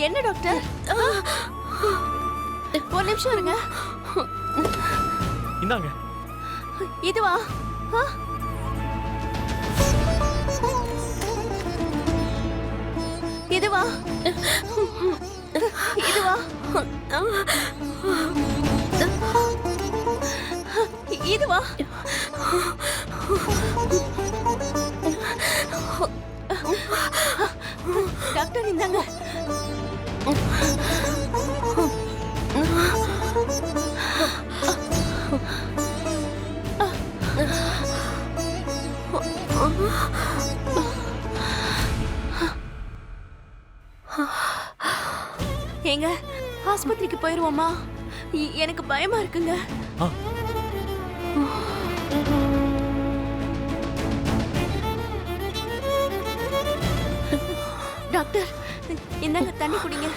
என்ன டாக்டர்? ஒரு நிமிஷம் இருங்க. இந்தாங்க. இதுவா? இதுவா? இதுவா? இதுவா? டாக்டர் இந்தாங்க. ஏங்க, ஆஸ்பத்திரிக்கு போயிருவோமா? எனக்கு பயமா இருக்குங்க. டாக்டர் இந்தாங்க, தண்ணி குடிங்க.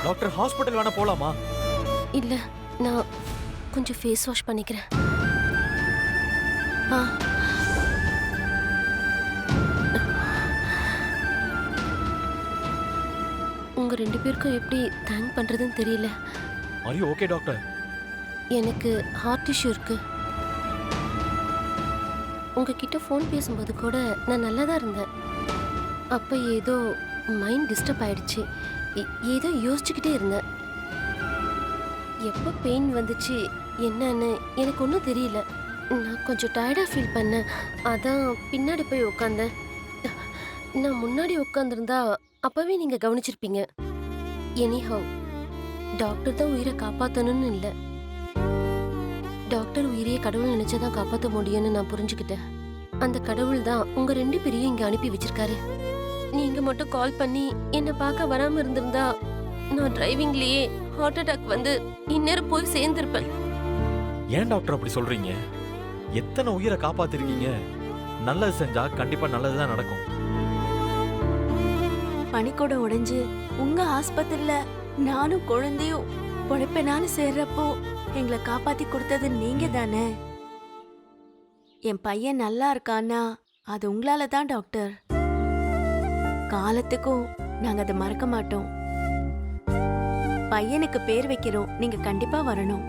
டாக்டர், ஹாஸ்பிடல் வேணா போலாமா? இல்ல, நான் கொஞ்சம் ஃபேஸ் வாஷ் பண்ணிக்கிறேன். உங்க 2 பேருக்கும் எப்படி தேங்க் பண்றதுன்னு தெரியல. Are you okay doctor? எனக்கு ஹார்ட் இஷ்யூ இருக்கு. உங்ககிட்ட ஃபோன் பேசும்போது கூட நான் நல்லா தான் இருந்தேன். அப்போ ஏதோ மைண்ட் டிஸ்டர்ப் ஆயிடுச்சு. ஏதோ யோசிச்சுக்கிட்டே இருந்தேன். எப்போ பெயின் வந்துச்சு என்னன்னு எனக்கு ஒன்றும் தெரியல. நான் கொஞ்சம் டயர்டாக ஃபீல் பண்ணேன். அதான் பின்னாடி போய் உட்காந்தேன். நான் முன்னாடி உட்காந்துருந்தா அப்பவே நீங்கள் கவனிச்சிருப்பீங்க. எனிஹவ், டாக்டர் தான் உயிரை காப்பாற்றணும்னு இல்லை. டாக்டர் உயிரையே கடவுள் நினைச்சதான் காப்பாற்ற முடியும்னு நான் புரிஞ்சுக்கிட்டேன். அந்த கடவுள் தான் உங்க 2 பேரையும் இங்க அனுப்பி வச்சிருக்காரு. நீங்க மட்டும் கால் பண்ணி என்ன பார்க்க வராம இருந்திருந்தா நான் டிரைவிங்லயே ஹார்ட் அட்டாக் வந்து இந்நேரம் போய் சேர்ந்திருப்பேன். ஏன் டாக்டர் அப்படி சொல்றீங்க? எத்தனை உயிரை காப்பாத்திருக்கீங்க. நல்லது செஞ்சா கண்டிப்பா நல்லதுதான் நடக்கும். பனிக்கூட உடைஞ்சு உங்க ஆஸ்பத்திரியில நானும் குழந்தையும் பொழைப்பேனான்னு சேர்றப்போ எங்களை காப்பாத்தி கொடுத்தது நீங்க தானே. என் பையன் நல்லா இருக்கான்னா அது உங்களால தான் டாக்டர். காலத்துக்கும் நாங்க அதை மறக்க மாட்டோம். பையனுக்கு பேர் வைக்கிறோம், நீங்க கண்டிப்பா வரணும்.